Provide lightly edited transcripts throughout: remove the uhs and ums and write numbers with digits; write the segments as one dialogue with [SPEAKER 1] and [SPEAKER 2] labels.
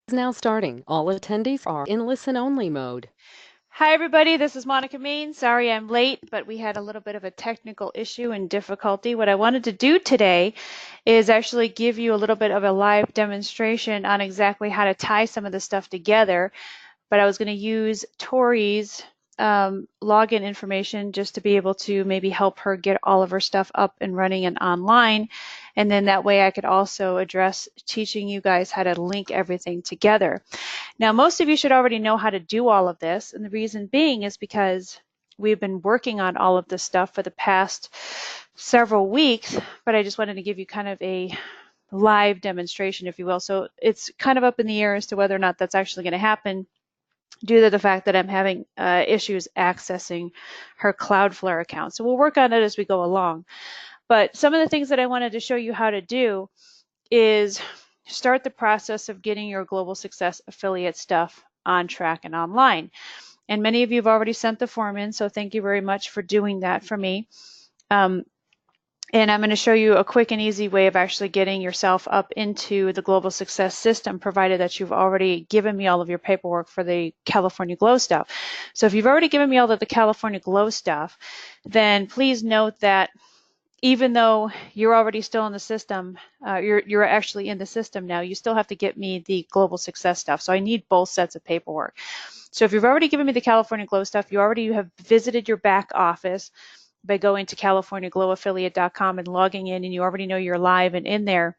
[SPEAKER 1] Is now starting. All attendees are in listen-only mode.
[SPEAKER 2] Hi everybody, this is Monica Main. Sorry I'm late, but we had a little bit of a technical issue and difficulty. What I wanted to do today is actually give you a little bit of a live demonstration on exactly how to tie some of this stuff together. But I was going to use Tori's login information just to be able to maybe help her get all of her stuff up and running and online. And then that way I could also address teaching you guys how to link everything together. Now, most of you should already know how to do all of this, and the reason being is because we've been working on all of this stuff for the past several weeks, but I just wanted to give you kind of a live demonstration, if you will. So it's kind of up in the air as to whether or not that's actually going to happen due to the fact that I'm having issues accessing her Cloudflare account. So we'll work on it as we go along. But some of the things that I wanted to show you how to do is start the process of getting your global success affiliate stuff on track and online. And many of you have already sent the form in, so thank you very much for doing that for me. And I'm going to show you a quick and easy way of actually getting yourself up into the global success system, provided that you've already given me all of your paperwork for the California Glow stuff. So if you've already given me all of the California Glow stuff, then please note that even though you're already still in the system, you're actually in the system now, you still have to get me the global success stuff. So I need both sets of paperwork. So if you've already given me the California Glow stuff, you already have visited your back office by going to CaliforniaGlowAffiliate.com and logging in, and you already know you're live and in there,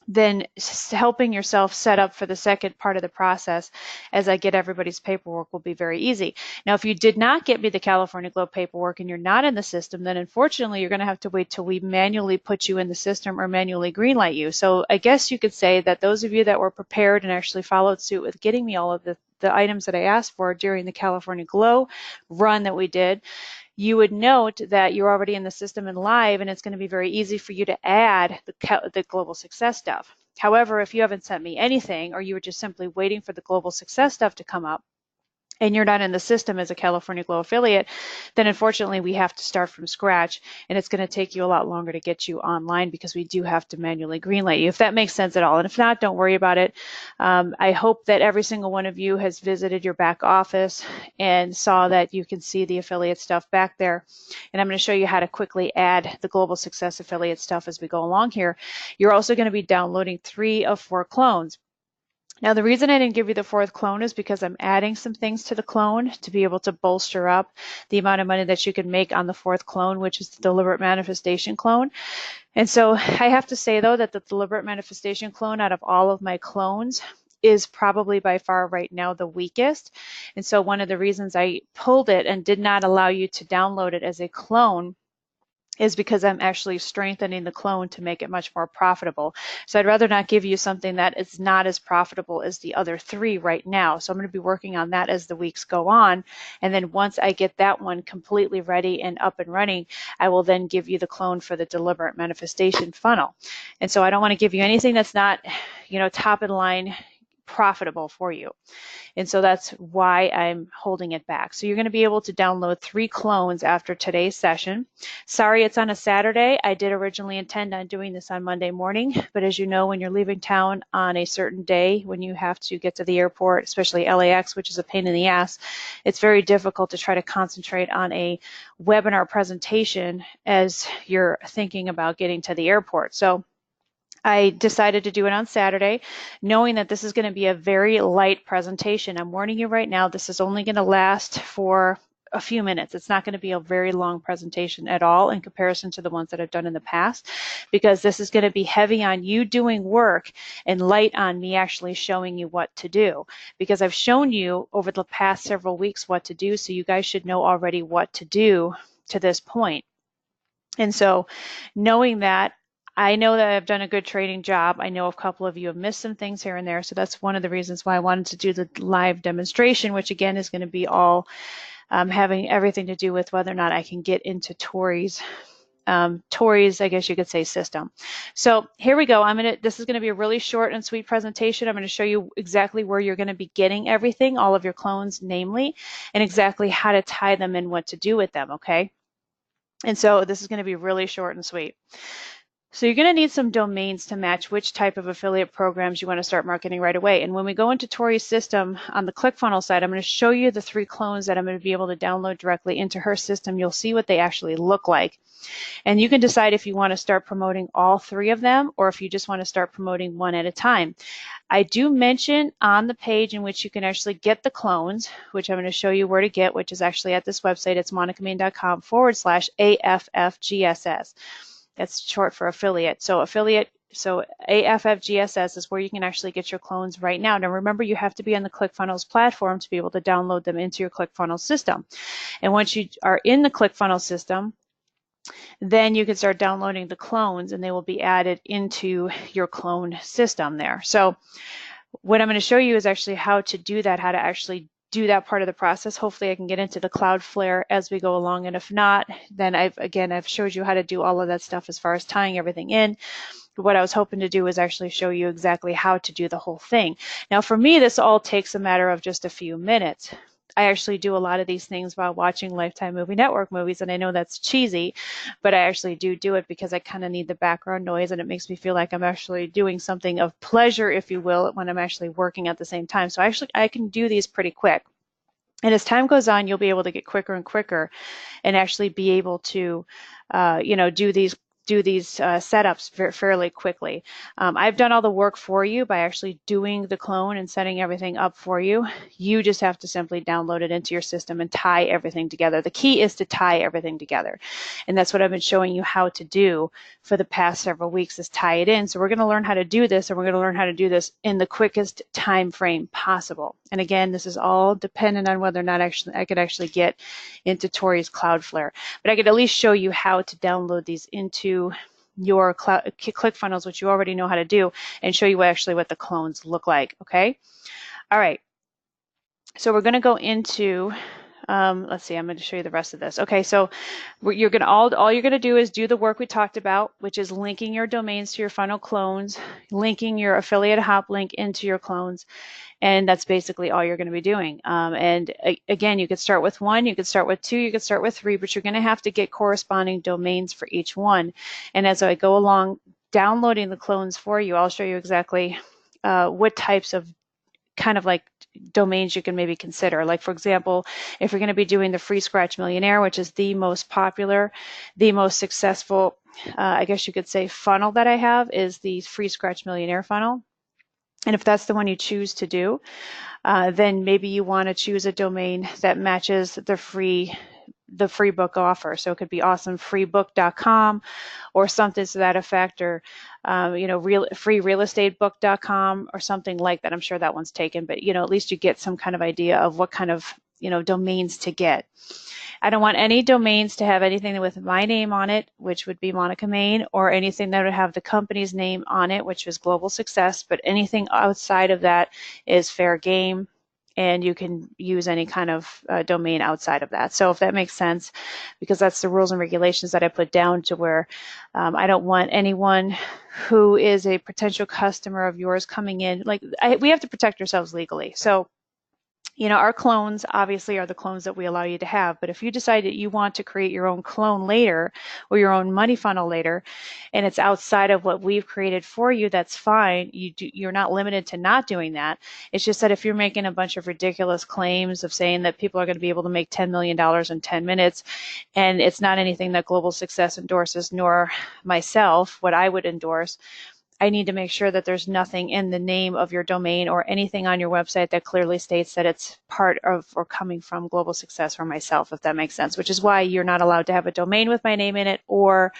[SPEAKER 2] then helping yourself set up for the second part of the process as I get everybody's paperwork will be very easy. Now, if you did not get me the California Glow paperwork and you're not in the system, then unfortunately you're going to have to wait till we manually put you in the system or manually greenlight you. So I guess you could say that those of you that were prepared and actually followed suit with getting me all of the items that I asked for during the California Glow run that we did, you would note that you're already in the system and live, and it's going to be very easy for you to add the global success stuff. However, if you haven't sent me anything, or you were just simply waiting for the global success stuff to come up, and you're not in the system as a California Glow affiliate, then unfortunately we have to start from scratch, and it's going to take you a lot longer to get you online because we do have to manually greenlight you, if that makes sense at all. And if not, don't worry about it. I hope that every single one of you has visited your back office and saw that you can see the affiliate stuff back there. And I'm going to show you how to quickly add the Global Success affiliate stuff as we go along here. You're also going to be downloading 3 of 4 clones. Now, the reason I didn't give you the 4th clone is because I'm adding some things to the clone to be able to bolster up the amount of money that you can make on the 4th clone, which is the deliberate manifestation clone. And so I have to say, though, that the deliberate manifestation clone out of all of my clones is probably by far right now the weakest. And so one of the reasons I pulled it and did not allow you to download it as a clone is because I'm actually strengthening the clone to make it much more profitable. So I'd rather not give you something that is not as profitable as the other 3 right now. So I'm going to be working on that as the weeks go on. And then once I get that one completely ready and up and running, I will then give you the clone for the deliberate manifestation funnel. And so I don't want to give you anything that's not, top of the line profitable for you. And so that's why I'm holding it back. So you're going to be able to download 3 clones after today's session. Sorry, it's on a Saturday. I did originally intend on doing this on Monday morning, but as you know, when you're leaving town on a certain day, when you have to get to the airport, especially LAX, which is a pain in the ass, it's very difficult to try to concentrate on a webinar presentation as you're thinking about getting to the airport. So I decided to do it on Saturday, knowing that this is going to be a very light presentation. I'm warning you right now, this is only going to last for a few minutes. It's not going to be a very long presentation at all in comparison to the ones that I've done in the past, because this is going to be heavy on you doing work and light on me actually showing you what to do, because I've shown you over the past several weeks what to do, so you guys should know already what to do to this point. And so knowing that, I know that I've done a good training job. I know a couple of you have missed some things here and there, so that's one of the reasons why I wanted to do the live demonstration, which again is going to be all having everything to do with whether or not I can get into Tori's, I guess you could say, system. So here we go. This is going to be a really short and sweet presentation. I'm going to show you exactly where you're going to be getting everything, all of your clones, namely, and exactly how to tie them and what to do with them, okay? And so this is going to be really short and sweet. So you're going to need some domains to match which type of affiliate programs you want to start marketing right away. And when we go into Tori's system on the ClickFunnels side, I'm going to show you the 3 clones that I'm going to be able to download directly into her system. You'll see what they actually look like. And you can decide if you want to start promoting all 3 of them or if you just want to start promoting one at a time. I do mention on the page in which you can actually get the clones, which I'm going to show you where to get, which is actually at this website. It's monicamain.com/AFFGSS. That's short for affiliate. So AFFGSS is where you can actually get your clones right now. Now remember, you have to be on the ClickFunnels platform to be able to download them into your ClickFunnels system. And once you are in the ClickFunnels system, then you can start downloading the clones and they will be added into your clone system there. So what I'm going to show you is actually how to do that, how to actually do that part of the process. Hopefully I can get into the Cloudflare as we go along, and if not, then I've showed you how to do all of that stuff as far as tying everything in. What I was hoping to do is actually show you exactly how to do the whole thing. Now for me, this all takes a matter of just a few minutes. I actually do a lot of these things while watching Lifetime Movie Network movies, and I know that's cheesy, but I actually do it because I kind of need the background noise, and it makes me feel like I'm actually doing something of pleasure, if you will, when I'm actually working at the same time. So I can do these pretty quick. And as time goes on, you'll be able to get quicker and quicker and actually be able to, do these setups fairly quickly. I've done all the work for you by actually doing the clone and setting everything up for you. You just have to simply download it into your system and tie everything together. The key is to tie everything together. And that's what I've been showing you how to do for the past several weeks, is tie it in. So we're going to learn how to do this, and we're going to learn how to do this in the quickest time frame possible. And again, this is all dependent on whether or not I could actually get into Tori's Cloudflare. But I could at least show you how to download these into your ClickFunnels, which you already know how to do, and show you actually what the clones look like. Okay. All right. So we're going to go into, let's see, I'm going to show you the rest of this. Okay, so all you're going to do is do the work we talked about, which is linking your domains to your funnel clones, linking your affiliate hop link into your clones, and that's basically all you're going to be doing. Again, you could start with 1, you could start with 2, you could start with 3, but you're going to have to get corresponding domains for each one. And as I go along downloading the clones for you, I'll show you exactly what types of kind of like domains you can maybe consider. Like for example, if you're going to be doing the Free Scratch Millionaire, which is the most popular, the most successful, I guess you could say, funnel that I have is the Free Scratch Millionaire funnel. And if that's the one you choose to do, then maybe you want to choose a domain that matches the free book offer. So it could be awesomefreebook.com or something to that effect, or freerealestatebook.com or something like that. I'm sure that one's taken, but at least you get some kind of idea of what kind of domains to get. I don't want any domains to have anything with my name on it, which would be Monica Main, or anything that would have the company's name on it, which is Global Success, but anything outside of that is fair game, and you can use any kind of domain outside of that. So if that makes sense, because that's the rules and regulations that I put down to where I don't want anyone who is a potential customer of yours coming in. We have to protect ourselves legally. So our clones obviously are the clones that we allow you to have, but if you decide that you want to create your own clone later or your own money funnel later, and it's outside of what we've created for you, that's fine. You're not limited to not doing that. It's just that if you're making a bunch of ridiculous claims of saying that people are going to be able to make $10 million in 10 minutes, and it's not anything that Global Success endorses, nor myself, what I would endorse, I need to make sure that there's nothing in the name of your domain or anything on your website that clearly states that it's part of or coming from Global Success or myself, if that makes sense, which is why you're not allowed to have a domain with my name in it or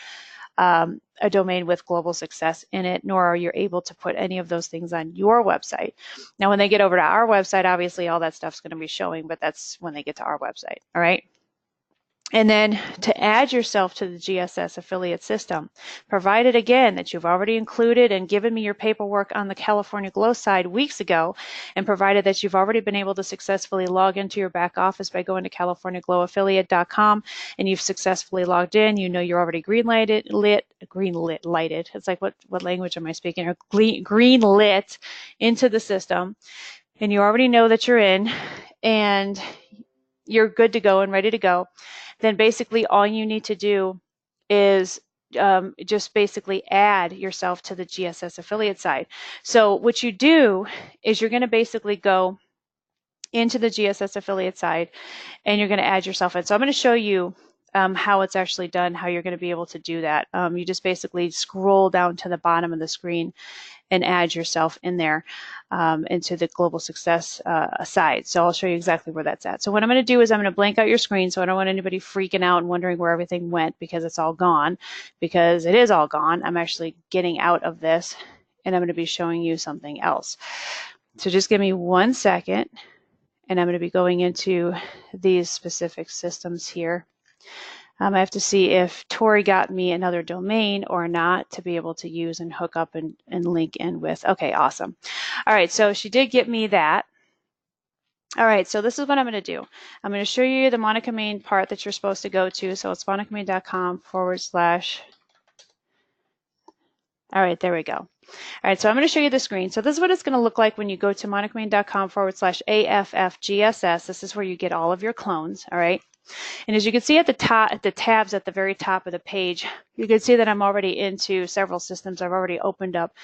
[SPEAKER 2] a domain with Global Success in it, nor are you able to put any of those things on your website. Now, when they get over to our website, obviously all that stuff's going to be showing, but that's when they get to our website, all right? And then to add yourself to the GSS affiliate system, provided again that you've already included and given me your paperwork on the California Glow side weeks ago, and provided that you've already been able to successfully log into your back office by going to CaliforniaGlowAffiliate.com and you've successfully logged in, you're already green lighted. It's like, what language am I speaking? Or green lit into the system, and you already know that you're in, and you're good to go and ready to go. Then basically all you need to do is just basically add yourself to the GSS affiliate side. So what you do is you're going to basically go into the GSS affiliate side and you're going to add yourself in. So I'm going to show you how it's actually done, how you're going to be able to do that. You just basically scroll down to the bottom of the screen and add yourself in there into the global success side. So I'll show you exactly where that's at. So what I'm going to do is I'm going to blank out your screen, so I don't want anybody freaking out and wondering where everything went, because it's all gone, because it is all gone. I'm actually getting out of this and I'm going to be showing you something else. So just give me 1 second and I'm going to be going into these specific systems here. I have to see if Tori got me another domain or not to be able to use and hook up and link in with. Okay, awesome. All right, so she did get me that. All right, so this is what I'm going to do. I'm going to show you the Monica Main part that you're supposed to go to. So it's monicamain.com/. All right, there we go. All right, so I'm going to show you the screen. So this is what it's going to look like when you go to monicamain.com/AFFGSS. This is where you get all of your clones, all right? And as you can see at the top, at the tabs at the very top of the page, you can see that I'm already into several systems. I've already opened up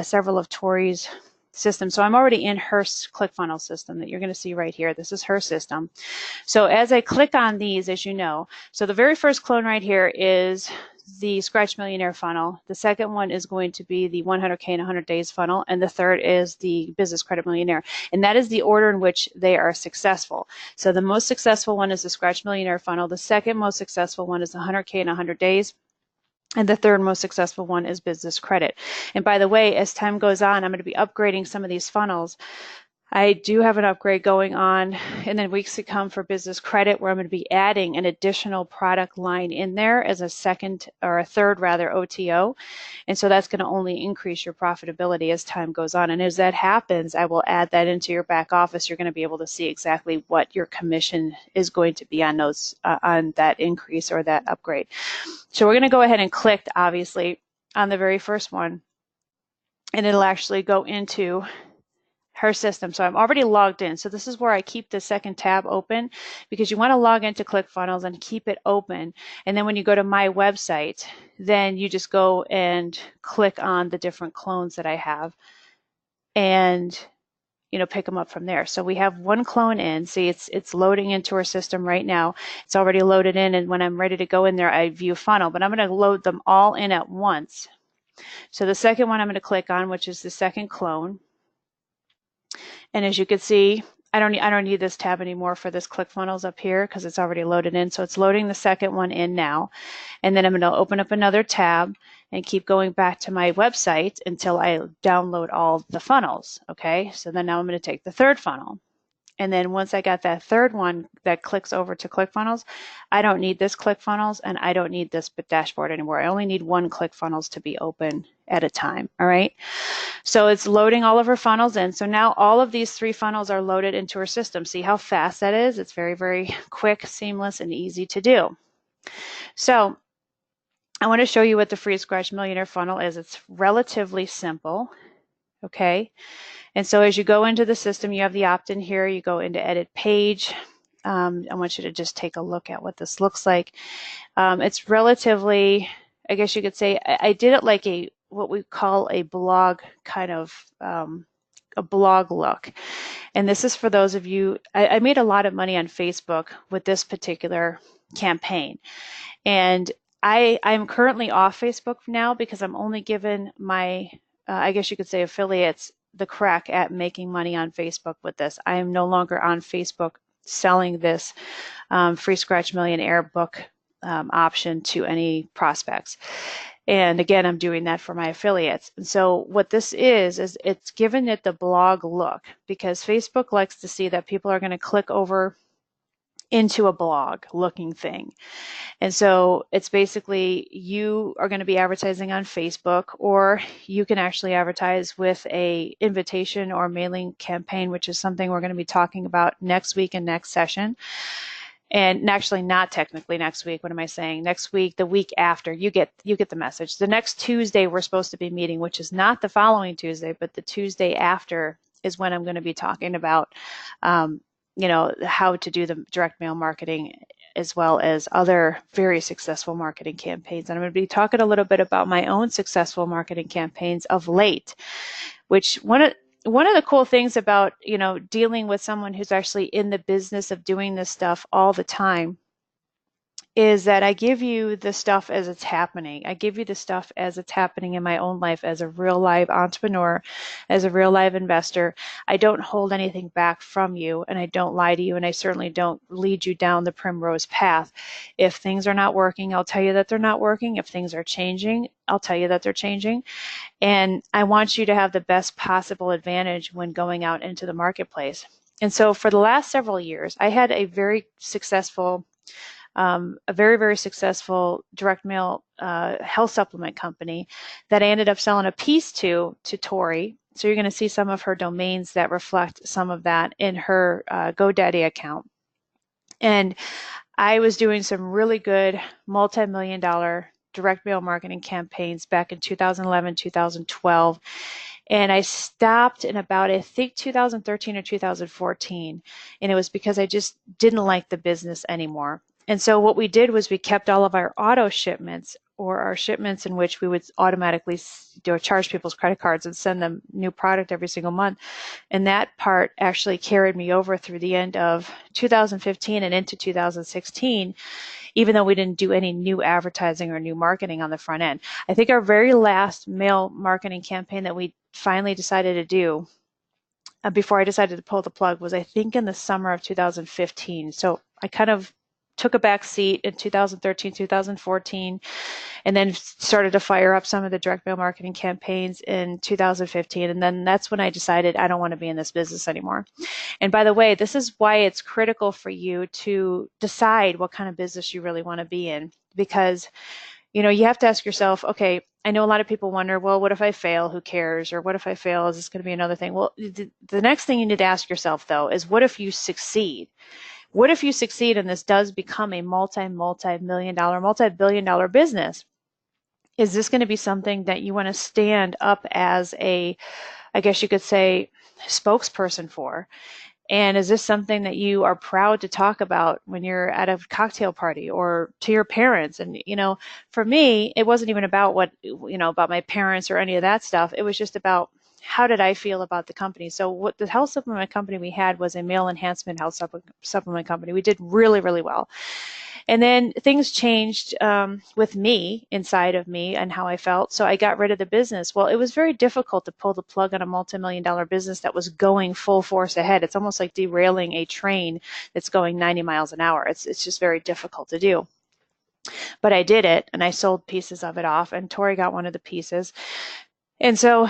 [SPEAKER 2] several of Tori's systems. So I'm already in her ClickFunnels system that you're going to see right here. This is her system. So as I click on these, as you know, so the very first clone right here is the Scratch Millionaire funnel. The second one is going to be the 100K in 100 days funnel. And the third is the Business Credit Millionaire. And that is the order in which they are successful. So the most successful one is the Scratch Millionaire funnel. The second most successful one is the 100K in 100 days. And the third most successful one is Business Credit. And by the way, as time goes on, I'm going to be upgrading some of these funnels. I do have an upgrade going on in the weeks to come for Business Credit, where I'm going to be adding an additional product line in there as a second or a third rather OTO. And so that's going to only increase your profitability as time goes on. And as that happens, I will add that into your back office. You're going to be able to see exactly what your commission is going to be on those on that increase or that upgrade. So we're going to go ahead and click, obviously, on the very first one, and it'll actually go into her system. So I'm already logged in. So this is where I keep the second tab open, because you want to log into ClickFunnels and keep it open. And then when you go to my website, then you just go and click on the different clones that I have and pick them up from there. So we have one clone in. See, it's loading into our system right now. It's already loaded in, and when I'm ready to go in there, I view funnel, but I'm going to load them all in at once. So the second one I'm going to click on, which is the second clone. And as you can see, I don't need this tab anymore for this ClickFunnels up here because it's already loaded in. So it's loading the second one in now. And then I'm going to open up another tab and keep going back to my website until I download all the funnels. Okay, so then now I'm going to take the third funnel. And then once I got that third one that clicks over to ClickFunnels, I don't need this ClickFunnels and I don't need this dashboard anymore. I only need one ClickFunnels to be open at a time. All right. So it's loading all of her funnels in. So now all of these 3 funnels are loaded into her system. See how fast that is? It's very, very quick, seamless, and easy to do. So I want to show you what the free Scratch Millionaire funnel is. It's relatively simple. Okay. And so as you go into the system, you have the opt-in here. You go into edit page. I want you to just take a look at what this looks like. It's relatively, I guess you could say, I did it like what we call a blog kind of a blog look. And this is for those of you, I made a lot of money on Facebook with this particular campaign. And I'm currently off Facebook now because I'm only given my, I guess you could say, affiliates the crack at making money on Facebook with this. I am no longer on Facebook selling this free Scratch Millionaire book option to any prospects. And again, I'm doing that for my affiliates. And so what this is it's given it the blog look, because Facebook likes to see that people are going to click over into a blog looking thing. And so it's basically you are going to be advertising on Facebook, or you can actually advertise with a invitation or mailing campaign, which is something we're going to be talking about next week and next session. And actually not technically next week. What am I saying? Next week, the week after, you get the message. The next Tuesday we're supposed to be meeting, which is not the following Tuesday, but the Tuesday after is when I'm going to be talking about how to do the direct mail marketing as well as other very successful marketing campaigns. And I'm going to be talking a little bit about my own successful marketing campaigns of late, which one of the cool things about, dealing with someone who's actually in the business of doing this stuff all the time is that I give you the stuff as it's happening. I give you the stuff as it's happening in my own life as a real live entrepreneur, as a real live investor. I don't hold anything back from you, and I don't lie to you, and I certainly don't lead you down the primrose path. If things are not working, I'll tell you that they're not working. If things are changing, I'll tell you that they're changing. And I want you to have the best possible advantage when going out into the marketplace. And so for the last several years, I had a very successful very successful direct mail health supplement company that I ended up selling a piece to Tori. So you're going to see some of her domains that reflect some of that in her GoDaddy account. And I was doing some really good multi-million dollar direct mail marketing campaigns back in 2011, 2012. And I stopped in about, I think, 2013 or 2014. And it was because I just didn't like the business anymore. And so what we did was we kept all of our auto shipments, or our shipments in which we would automatically charge people's credit cards and send them new product every single month. And that part actually carried me over through the end of 2015 and into 2016, even though we didn't do any new advertising or new marketing on the front end. I think our very last mail marketing campaign that we finally decided to do before I decided to pull the plug was, I think, in the summer of 2015. So I kind of took a back seat in 2013, 2014, and then started to fire up some of the direct mail marketing campaigns in 2015. And then that's when I decided I don't want to be in this business anymore. And by the way, this is why it's critical for you to decide what kind of business you really want to be in, because you have to ask yourself, okay, I know a lot of people wonder, well, what if I fail? Who cares? Or what if I fail? Is this going to be another thing? Well, the next thing you need to ask yourself, though, is what if you succeed? What if you succeed and this does become a multi-million dollar, multi-billion dollar business? Is this going to be something that you want to stand up as a, I guess you could say, spokesperson for? And is this something that you are proud to talk about when you're at a cocktail party or to your parents? And, for me, it wasn't even about about my parents or any of that stuff. It was just about, how did I feel about the company? So what the health supplement company we had was a male enhancement health supplement company. We did really, really well. And then things changed with me, inside of me, and how I felt. So I got rid of the business. Well, it was very difficult to pull the plug on a multi-million dollar business that was going full force ahead. It's almost like derailing a train that's going 90 miles an hour. It's just very difficult to do. But I did it, and I sold pieces of it off, and Tori got one of the pieces. And so,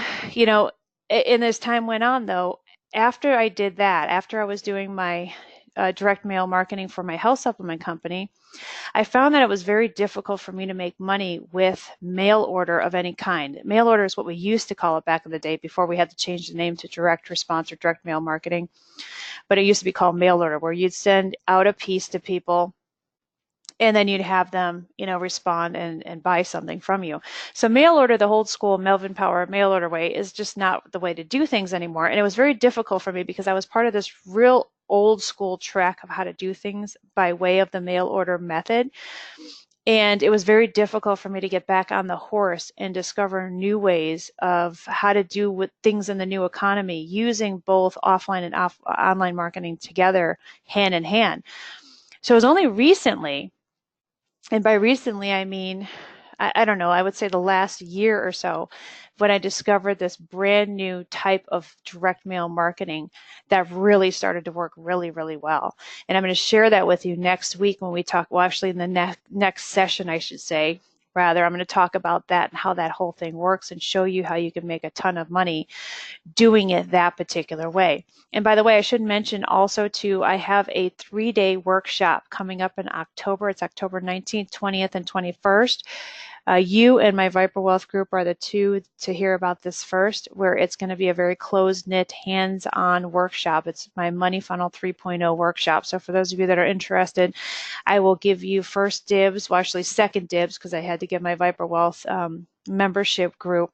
[SPEAKER 2] and as time went on, though, after I did that, after I was doing my direct mail marketing for my health supplement company, I found that it was very difficult for me to make money with mail order of any kind. Mail order is what we used to call it back in the day before we had to change the name to direct response or direct mail marketing. But it used to be called mail order, where you'd send out a piece to people, and then you'd have them, respond and buy something from you. So mail order, the old school Melvin Power mail order way, is just not the way to do things anymore. And it was very difficult for me because I was part of this real old school track of how to do things by way of the mail order method. And it was very difficult for me to get back on the horse and discover new ways of how to do with things in the new economy, using both offline and online marketing together, hand in hand. So it was only recently, and by recently, I mean, I don't know, I would say the last year or so, when I discovered this brand new type of direct mail marketing that really started to work really, really well. And I'm going to share that with you next week when we talk, well, actually in the next session, I should say, rather, I'm going to talk about that and how that whole thing works and show you how you can make a ton of money doing it that particular way. And by the way, I should mention also too, I have a 3-day workshop coming up in October. It's October 19th, 20th, and 21st. You and my Viper Wealth group are the two to hear about this first, where it's going to be a very close-knit, hands-on workshop. It's my Money Funnel 3.0 workshop. So for those of you that are interested, I will give you first dibs, well, actually second dibs, because I had to give my Viper Wealth membership group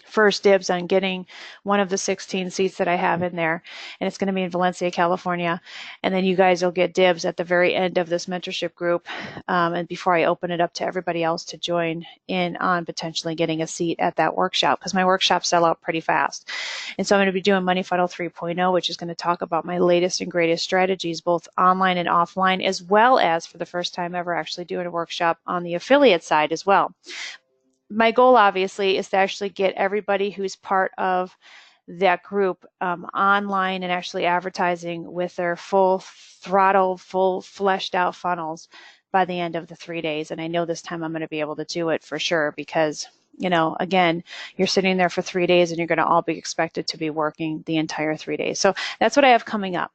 [SPEAKER 2] first dibs on getting one of the 16 seats that I have in there, and it's going to be in Valencia, California. And then you guys will get dibs at the very end of this mentorship group, and before I open it up to everybody else to join in on potentially getting a seat at that workshop, because my workshops sell out pretty fast. And so I'm going to be doing Money Funnel 3.0, which is going to talk about my latest and greatest strategies, both online and offline, as well as for the first time ever actually doing a workshop on the affiliate side as well. My goal obviously is to actually get everybody who's part of that group online and actually advertising with their full throttle, full fleshed out funnels by the end of the 3 days. And I know this time I'm going to be able to do it for sure, because again, you're sitting there for 3 days and you're going to all be expected to be working the entire 3 days. So that's what I have coming up.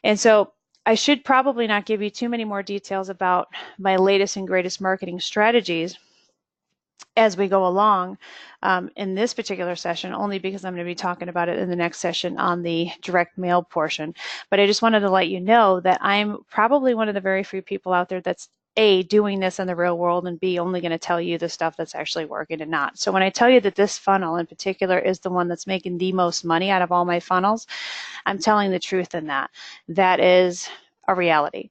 [SPEAKER 2] And so I should probably not give you too many more details about my latest and greatest marketing strategies as we go along in this particular session, only because I'm going to be talking about it in the next session on the direct mail portion. But I just wanted to let you know that I'm probably one of the very few people out there that's A, doing this in the real world, and B, only going to tell you the stuff that's actually working and not. So when I tell you that this funnel in particular is the one that's making the most money out of all my funnels, I'm telling the truth in that. That is a reality.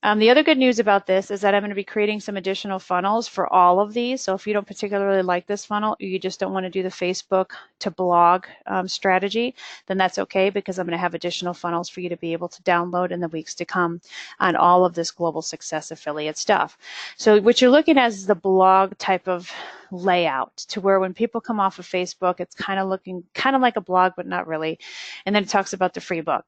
[SPEAKER 2] The other good news about this is that I'm going to be creating some additional funnels for all of these. So if you don't particularly like this funnel, or you just don't want to do the Facebook to blog strategy, then that's okay, because I'm going to have additional funnels for you to be able to download in the weeks to come on all of this global success affiliate stuff. So what you're looking at is the blog type of layout, to where when people come off of Facebook, it's kind of looking kind of like a blog, but not really. And then it talks about the free book.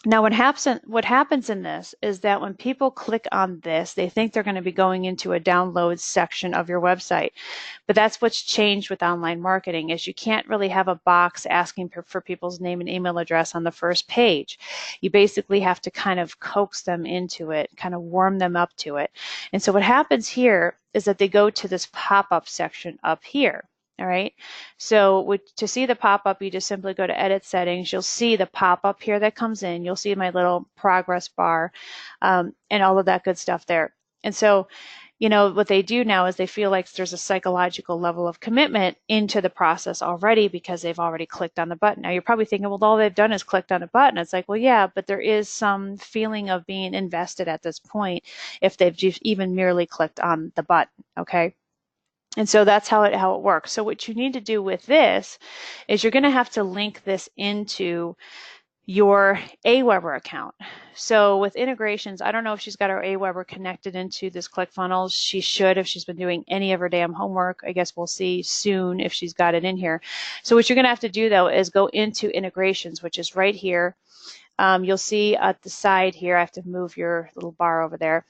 [SPEAKER 2] Now, what happens in this is that when people click on this, they think they're going to be going into a download section of your website. But that's what's changed with online marketing, is you can't really have a box asking for people's name and email address on the first page. You basically have to kind of coax them into it, kind of warm them up to it. And so what happens here is that they go to this pop-up section up here. All right, so to see the pop-up, you just simply go to Edit Settings. You'll see the pop-up here that comes in. You'll see my little progress bar and all of that good stuff there. And so, what they do now is they feel like there's a psychological level of commitment into the process already, because they've already clicked on the button. Now, you're probably thinking, well, all they've done is clicked on a button. It's like, well, yeah, but there is some feeling of being invested at this point if they've just even merely clicked on the button, okay? And so that's how it works. So what you need to do with this is you're going to have to link this into your Aweber account. So with integrations, I don't know if she's got her Aweber connected into this ClickFunnels. She should, if she's been doing any of her damn homework. I guess we'll see soon if she's got it in here. So what you're going to have to do, though, is go into integrations, which is right here. You'll see at the side here, I have to move your little bar over there.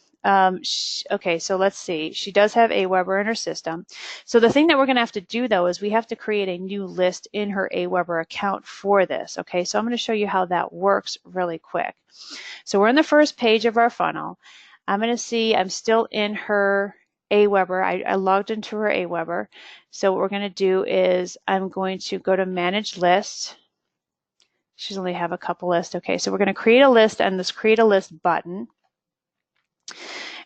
[SPEAKER 2] Okay, so let's see. She does have Aweber in her system. So the thing that we're going to have to do, though, is we have to create a new list in her Aweber account for this. Okay, so I'm going to show you how that works really quick. So we're in the first page of our funnel. I'm going to see I'm still in her Aweber. I logged into her Aweber. So what we're going to do is I'm going to go to Manage Lists. She's only have a couple lists. Okay, so we're going to create a list on this Create a List button.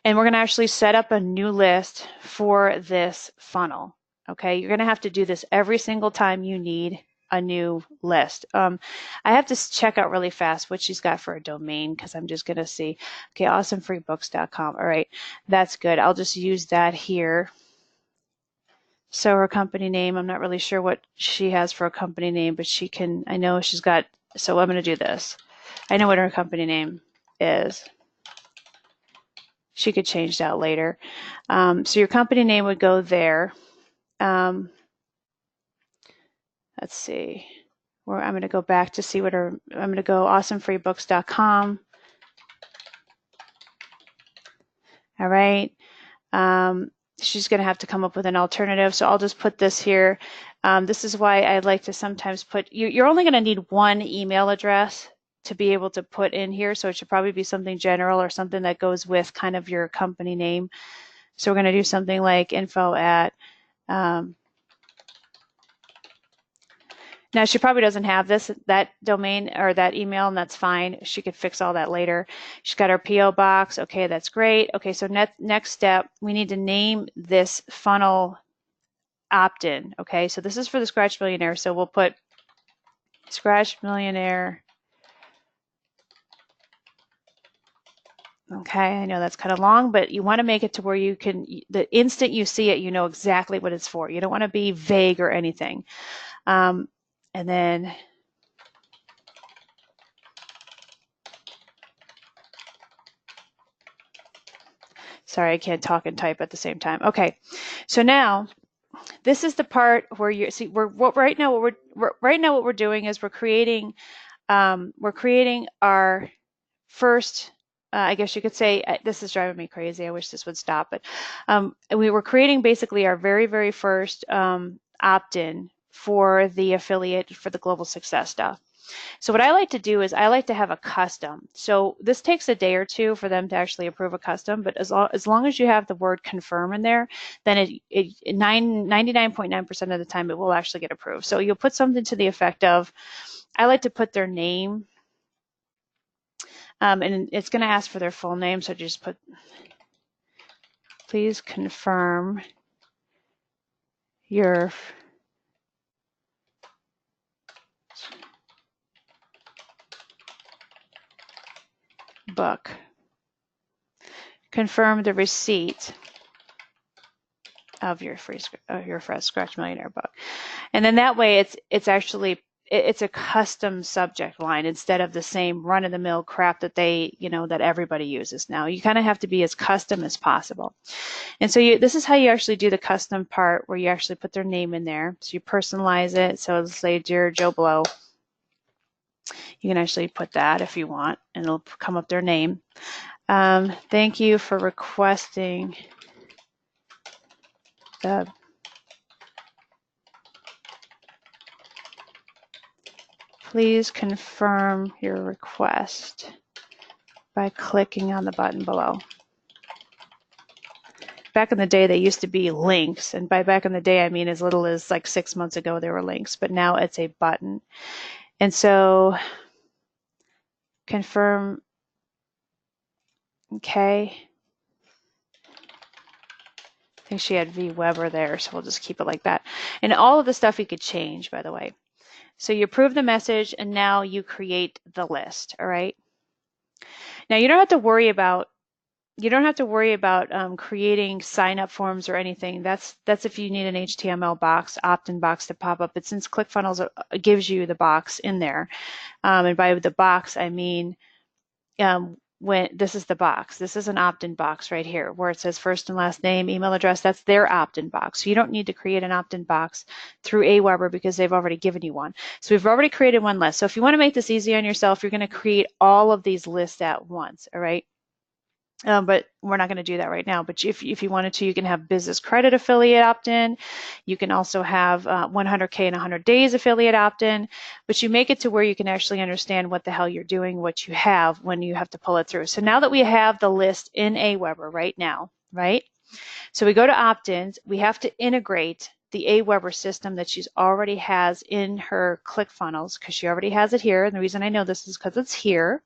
[SPEAKER 2] And we're going to actually set up a new list for this funnel. Okay, you're going to have to do this every single time you need a new list. I have to check out really fast what she's got for a domain, because I'm just going to see. Okay, awesomefreebooks.com. All right, that's good. I'll just use that here. So her company name, I'm not really sure what she has for a company name, but she can, I know she's got, so I'm going to do this. I know what her company name is. She could change that later. So your company name would go there. Let's see. I'm going to go back to see what I'm going to go awesomefreebooks.com. All right. She's going to have to come up with an alternative. So I'll just put this here. This is why I like to sometimes put, you're only going to need one email address to be able to put in here. So it should probably be something general or something that goes with kind of your company name. So we're going to do something like info at, now she probably doesn't have that domain or that email, and that's fine. She could fix all that later. She's got her PO box. Okay, that's great. Okay, so next step, we need to name this funnel opt-in. Okay, so this is for the Scratch Millionaire. So we'll put Scratch Millionaire. Okay, I know that's kind of long, but you want to make it to where you can, the instant you see it, you know exactly what it's for. You don't want to be vague or anything. And then sorry, I can't talk and type at the same time. Okay, so now this is the part where you see right now what we're doing is we're creating our first. I guess you could say this is driving me crazy. I wish this would stop, but we were creating basically our very first opt-in for the affiliate for the global success stuff. So what I like to do is I like to have a custom. So this takes a day or two for them to actually approve a custom, but as long as you have the word confirm in there, then 99.9% of the time it will actually get approved. So you'll put something to the effect of, I like to put their name, and it's going to ask for their full name, so just put, please confirm your book. Confirm the receipt of your Scratch Millionaire book. And then that way it's actually it's a custom subject line instead of the same run-of-the-mill crap that that everybody uses now. You kind of have to be as custom as possible. And so this is how you actually do the custom part, where you actually put their name in there. So you personalize it. So let's say, Dear Joe Blow. You can actually put that if you want, and it'll come up their name. Thank you for requesting the Please confirm your request by clicking on the button below. Back in the day, they used to be links, and by back in the day, I mean as little as like 6 months ago, they were links, but now it's a button. And so, confirm, okay. I think she had V. Weber there, so we'll just keep it like that. And all of the stuff you could change, by the way. So you approve the message, and now you create the list. All right. Now you don't have to worry about creating sign-up forms or anything. That's if you need an HTML box, opt-in box to pop up. But since ClickFunnels gives you the box in there, and by the box I mean when this is the box. This is an opt-in box right here where it says first and last name, email address. That's their opt-in box. So you don't need to create an opt-in box through Aweber because they've already given you one. So we've already created one list. So if you want to make this easy on yourself, you're going to create all of these lists at once. All right. But we're not going to do that right now. But if you wanted to, you can have business credit affiliate opt-in. You can also have 100K in 100 days affiliate opt-in. But you make it to where you can actually understand what the hell you're doing, what you have when you have to pull it through. So now that we have the list in Aweber right now, right? So we go to opt-ins. We have to integrate the Aweber system that she already has in her ClickFunnels because she already has it here. And the reason I know this is because it's here.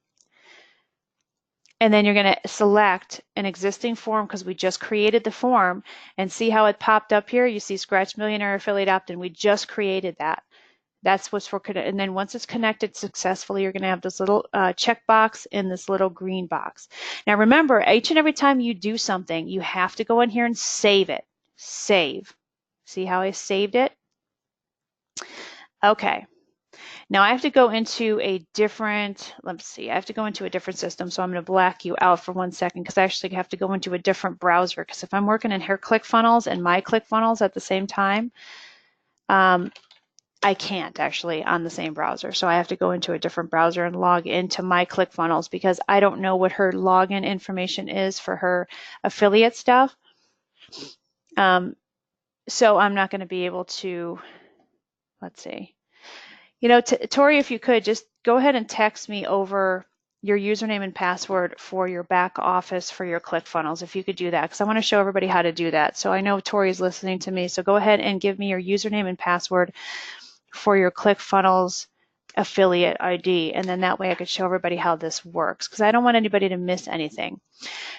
[SPEAKER 2] And then you're going to select an existing form because we just created the form, and see how it popped up here. You see Scratch Millionaire Affiliate Opt-in. We just created that. That's what's for connect. And then once it's connected successfully, you're going to have this little checkbox in this little green box. Now remember, each and every time you do something, you have to go in here and save it. Save. See how I saved it? Okay. Now I have to go into a different, let's see, I have to go into a different system. So I'm going to black you out for 1 second because I actually have to go into a different browser. Because if I'm working in her ClickFunnels and my ClickFunnels at the same time, I can't actually on the same browser. So I have to go into a different browser and log into my ClickFunnels because I don't know what her login information is for her affiliate stuff. So I'm not going to be able to, let's see. You know, Tori, if you could just go ahead and text me over your username and password for your back office for your ClickFunnels, if you could do that, because I want to show everybody how to do that. So I know Tori is listening to me, so go ahead and give me your username and password for your ClickFunnels affiliate ID, and then that way I could show everybody how this works, because I don't want anybody to miss anything.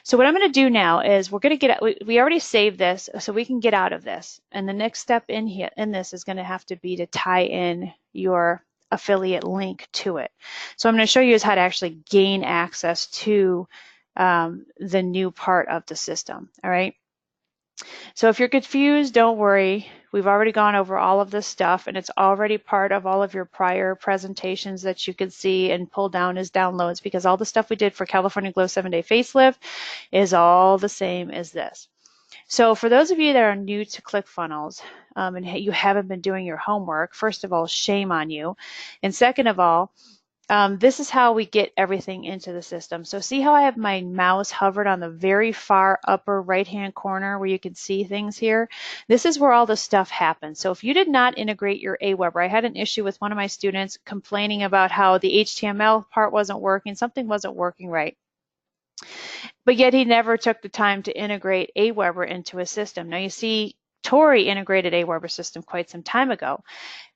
[SPEAKER 2] So what I'm going to do now is we're going to get, we already saved this, so we can get out of this. And the next step in here, in this, is going to have to be to tie in your affiliate link to it. So I'm going to show you is how to actually gain access to the new part of the system. All right. So if you're confused, don't worry. We've already gone over all of this stuff, and it's already part of all of your prior presentations that you can see and pull down as downloads, because all the stuff we did for California Glow 7-Day Facelift is all the same as this. So for those of you that are new to ClickFunnels and you haven't been doing your homework, first of all, shame on you. And second of all, this is how we get everything into the system. So see how I have my mouse hovered on the very far upper right-hand corner where you can see things here? This is where all the stuff happens. So if you did not integrate your Aweber, I had an issue with one of my students complaining about how the HTML part wasn't working, something wasn't working right. But yet he never took the time to integrate Aweber into his system. Now you see, Tori integrated Aweber system quite some time ago.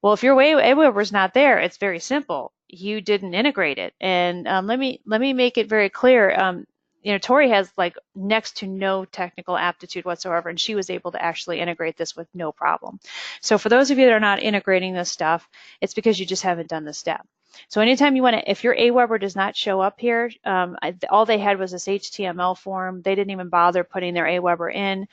[SPEAKER 2] Well, if your Aweber is not there, it's very simple. You didn't integrate it. And let me make it very clear. You know, Tori has like next to no technical aptitude whatsoever, and she was able to actually integrate this with no problem. So for those of you that are not integrating this stuff, it's because you just haven't done the step. So anytime you want to, if your Aweber does not show up here, all they had was this HTML form. They didn't even bother putting their Aweber in.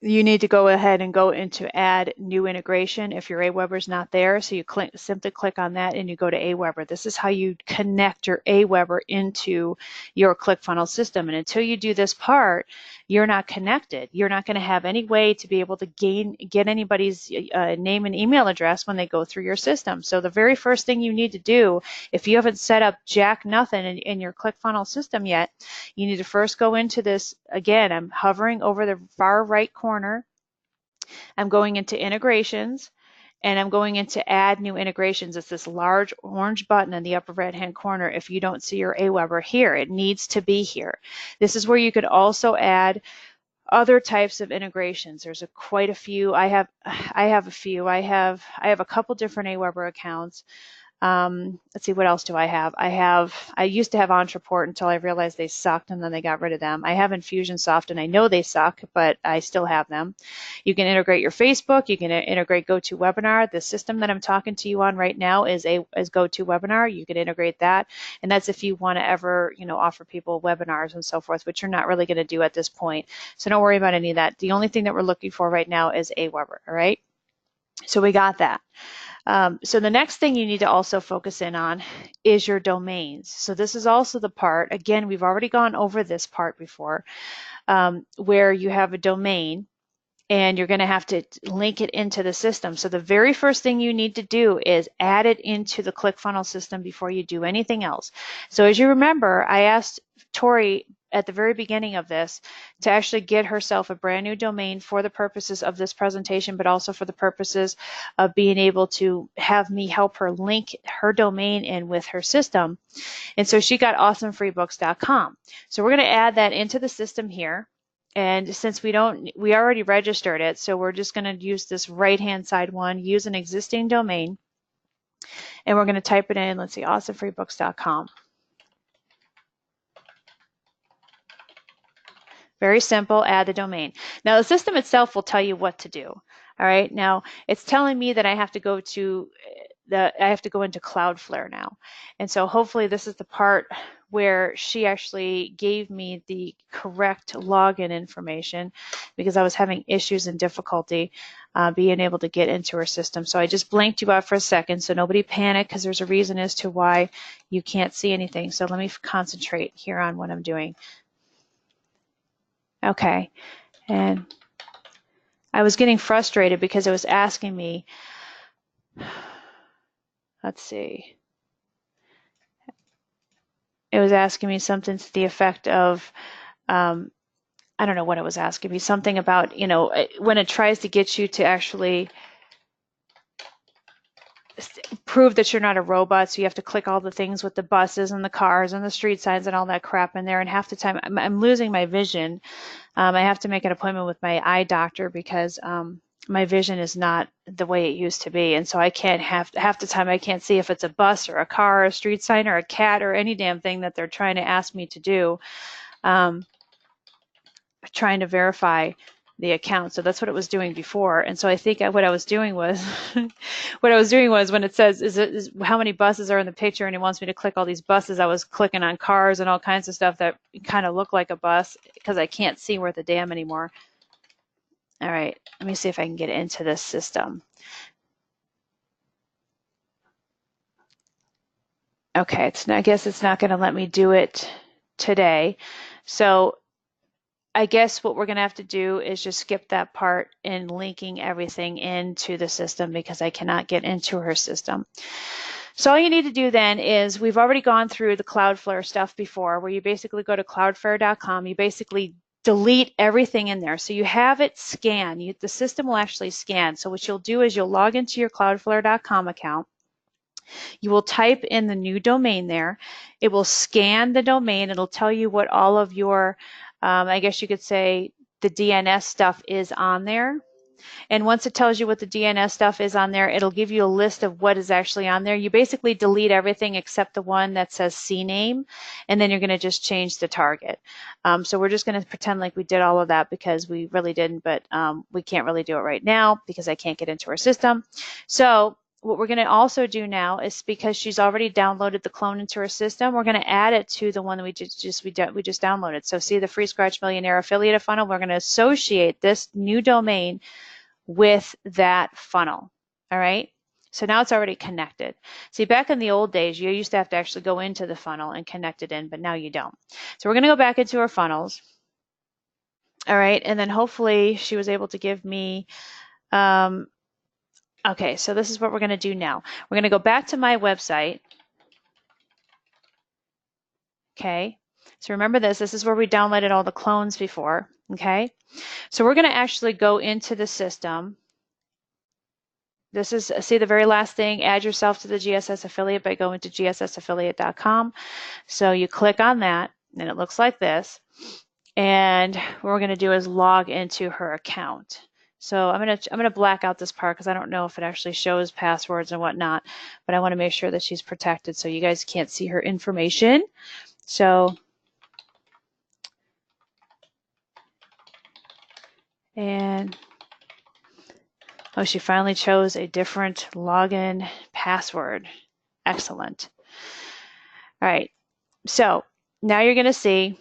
[SPEAKER 2] You need to go ahead and go into add new integration if your Aweber is not there. So you simply click on that and you go to Aweber. This is how you connect your Aweber into your ClickFunnels system. And until you do this part, you're not connected. You're not going to have any way to be able to get anybody's name and email address when they go through your system. So the very first thing you need to do, if you haven't set up jack nothing in your ClickFunnels system yet, you need to first go into this. Again, I'm hovering over the far right corner. I'm going into integrations, and I'm going into add new integrations. It's this large orange button in the upper right hand corner. If you don't see your Aweber here, it needs to be here. This is where you could also add other types of integrations. There's quite a few. I have a few. I have a couple different Aweber accounts. Let's see, what else do I have? I used to have Entreport until I realized they sucked, and then they got rid of them. I have Infusionsoft, and I know they suck, but I still have them. You can integrate your Facebook. You can integrate GoToWebinar. The system that I'm talking to you on right now is GoToWebinar. You can integrate that, and that's if you want to ever, offer people webinars and so forth, which you're not really going to do at this point. So don't worry about any of that. The only thing that we're looking for right now is Aweber. All right. So we got that. So the next thing you need to also focus in on is your domains. So this is also the part, again, we've already gone over this part before, where you have a domain and you're going to have to link it into the system. So the very first thing you need to do is add it into the ClickFunnels system before you do anything else. So as you remember, I asked Tori at the very beginning of this to actually get herself a brand new domain for the purposes of this presentation, but also for the purposes of being able to have me help her link her domain in with her system. And so she got awesomefreebooks.com. So we're going to add that into the system here. And since we already registered it, so we're just going to use this right-hand side one, use an existing domain, and we're going to type it in. Let's see, awesomefreebooks.com. Very simple, add the domain. Now the system itself will tell you what to do. All right, now it's telling me that I have to go into Cloudflare now. And so hopefully this is the part where she actually gave me the correct login information, because I was having issues and difficulty being able to get into her system. So I just blanked you out for a second, so nobody panic, because there's a reason as to why you can't see anything. So let me concentrate here on what I'm doing. Okay, and I was getting frustrated because it was asking me, let's see, it was asking me something to the effect of, I don't know what it was asking me, something about, when it tries to get you to actually prove that you're not a robot, so you have to click all the things with the buses and the cars and the street signs and all that crap in there, and half the time I'm losing my vision. I have to make an appointment with my eye doctor because my vision is not the way it used to be, and so I can't half the time I can't see if it's a bus or a car or a street sign or a cat or any damn thing that they're trying to ask me to do, trying to verify the account. So that's what it was doing before. And so I think what I was doing was what I was doing was when it says is how many buses are in the picture and it wants me to click all these buses, I was clicking on cars and all kinds of stuff that kind of look like a bus because I can't see worth a damn anymore. All right, let me see if I can get into this system. Okay, I guess it's not going to let me do it today. So I guess what we're going to have to do is just skip that part in linking everything into the system because I cannot get into her system. So all you need to do then is, we've already gone through the Cloudflare stuff before, where you basically go to cloudflare.com, you basically delete everything in there. So you have it scan, the system will actually scan. So what you'll do is you'll log into your cloudflare.com account. You will type in the new domain there. It will scan the domain. It'll tell you what all of your, I guess you could say, the DNS stuff is on there. And once it tells you what the DNS stuff is on there, it'll give you a list of what is actually on there. You basically delete everything except the one that says CNAME, and then you're going to just change the target. So we're just going to pretend like we did all of that because we really didn't, but we can't really do it right now because I can't get into our system. So what we're going to also do now is, because she's already downloaded the clone into her system, we're going to add it to the one that we just downloaded. So see the Free Scratch Millionaire affiliate funnel? We're going to associate this new domain with that funnel. All right. So now it's already connected. See, back in the old days, you used to have to actually go into the funnel and connect it in, but now you don't. So we're going to go back into our funnels. All right. And then hopefully she was able to give me, okay, so this is what we're going to do now. We're going to go back to my website. Okay. So remember this is where we downloaded all the clones before. Okay. So we're going to actually go into the system. This is, see the very last thing, add yourself to the GSS affiliate by going to gssaffiliate.com. So you click on that and it looks like this. And what we're going to do is log into her account. So I'm going to black out this part because I don't know if it actually shows passwords and whatnot, but I want to make sure that she's protected so you guys can't see her information. So, and oh, she finally chose a different login password. Excellent. All right. So now you're going to see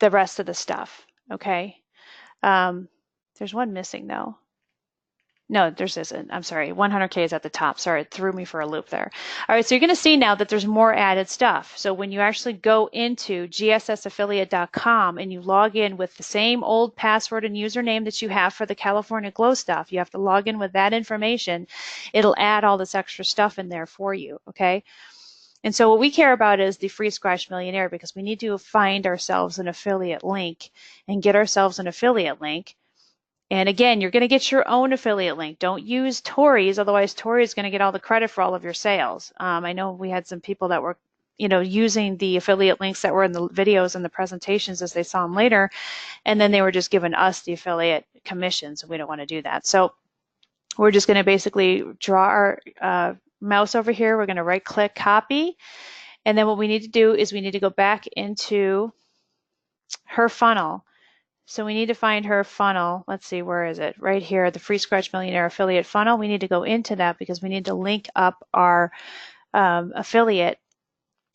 [SPEAKER 2] the rest of the stuff. Okay. There's one missing though. No, there's isn't. I'm sorry. 100K is at the top. Sorry, it threw me for a loop there. All right, so you're going to see now that there's more added stuff. So when you actually go into gssaffiliate.com and you log in with the same old password and username that you have for the California Glow stuff, you have to log in with that information. It'll add all this extra stuff in there for you, okay? And so what we care about is the Free Scratch Millionaire, because we need to find ourselves an affiliate link and get ourselves an affiliate link. And again, you're going to get your own affiliate link. Don't use Tori's, otherwise Tori is going to get all the credit for all of your sales. I know we had some people that were, using the affiliate links that were in the videos and the presentations as they saw them later, and then they were just giving us the affiliate commissions. We don't want to do that. So we're just going to basically draw our mouse over here. We're going to right-click, copy, and then what we need to do is we need to go back into her funnel. So we need to find her funnel. Let's see, where is it? Right here, the Free Scratch Millionaire affiliate funnel. We need to go into that because we need to link up our affiliate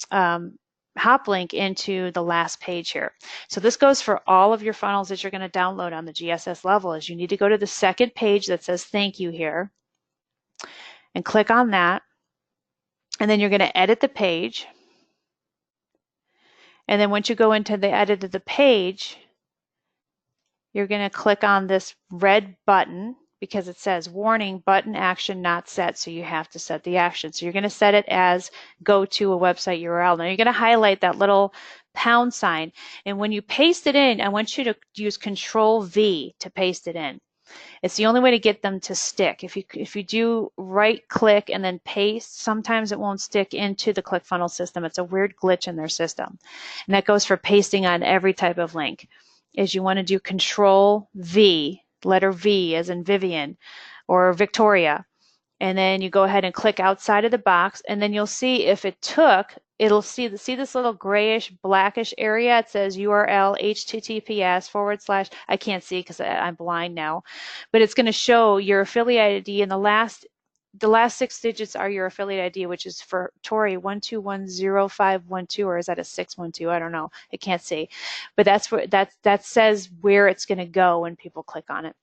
[SPEAKER 2] hop link into the last page here. So this goes for all of your funnels that you're going to download on the GSS level. Is you need to go to the second page that says thank you here and click on that. And then you're going to edit the page. And then once you go into the edit of the page, you're going to click on this red button because it says warning, button action not set. So you have to set the action. So you're going to set it as go to a website URL. Now you're going to highlight that little pound sign. And when you paste it in, I want you to use Control V to paste it in. It's the only way to get them to stick. If you do right click and then paste, sometimes it won't stick into the ClickFunnels system. It's a weird glitch in their system. And that goes for pasting on every type of link. Is you want to do Control V, letter V as in Vivian or Victoria. And then you go ahead and click outside of the box, and then you'll see if it took, it'll see this little grayish blackish area. It says URL https / I can't see because I'm blind now, but it's going to show your affiliate ID, and the last 6 digits are your affiliate ID, which is for Tori 1210512, or is that a 612? I don't know. I can't see, but that's where that says where it's going to go when people click on it.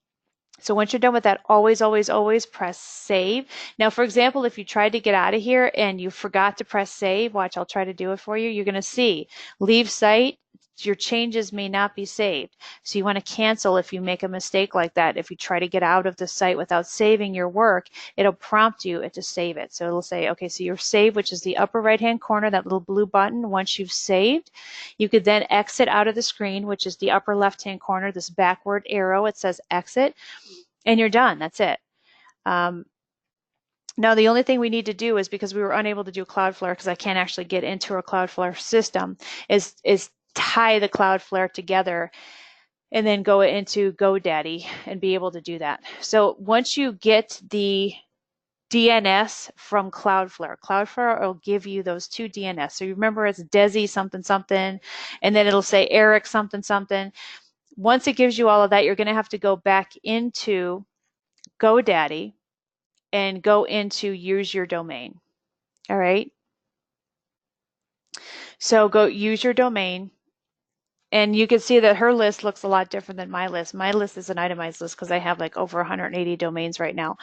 [SPEAKER 2] So once you're done with that, always, always, always press save. Now, for example, if you tried to get out of here and you forgot to press save, watch, I'll try to do it for you. You're going to see leave site. Your changes may not be saved. So you want to cancel if you make a mistake like that. If you try to get out of the site without saving your work, it'll prompt you to save it. So it'll say, okay, so your save, which is the upper right-hand corner, that little blue button. Once you've saved, you could then exit out of the screen, which is the upper left-hand corner, this backward arrow. It says exit, and you're done. That's it. Now, the only thing we need to do is, because we were unable to do Cloudflare, because I can't actually get into a Cloudflare system, is tie the Cloudflare together and then go into GoDaddy and be able to do that. So once you get the DNS from Cloudflare, Cloudflare will give you those 2 DNS. So you remember it's Desi something something, and then it'll say Eric something something. Once it gives you all of that, you're going to have to go back into GoDaddy and go into use your domain. All right. So go use your domain, and you can see that her list looks a lot different than my list. My list is an itemized list because I have like over 180 domains right now.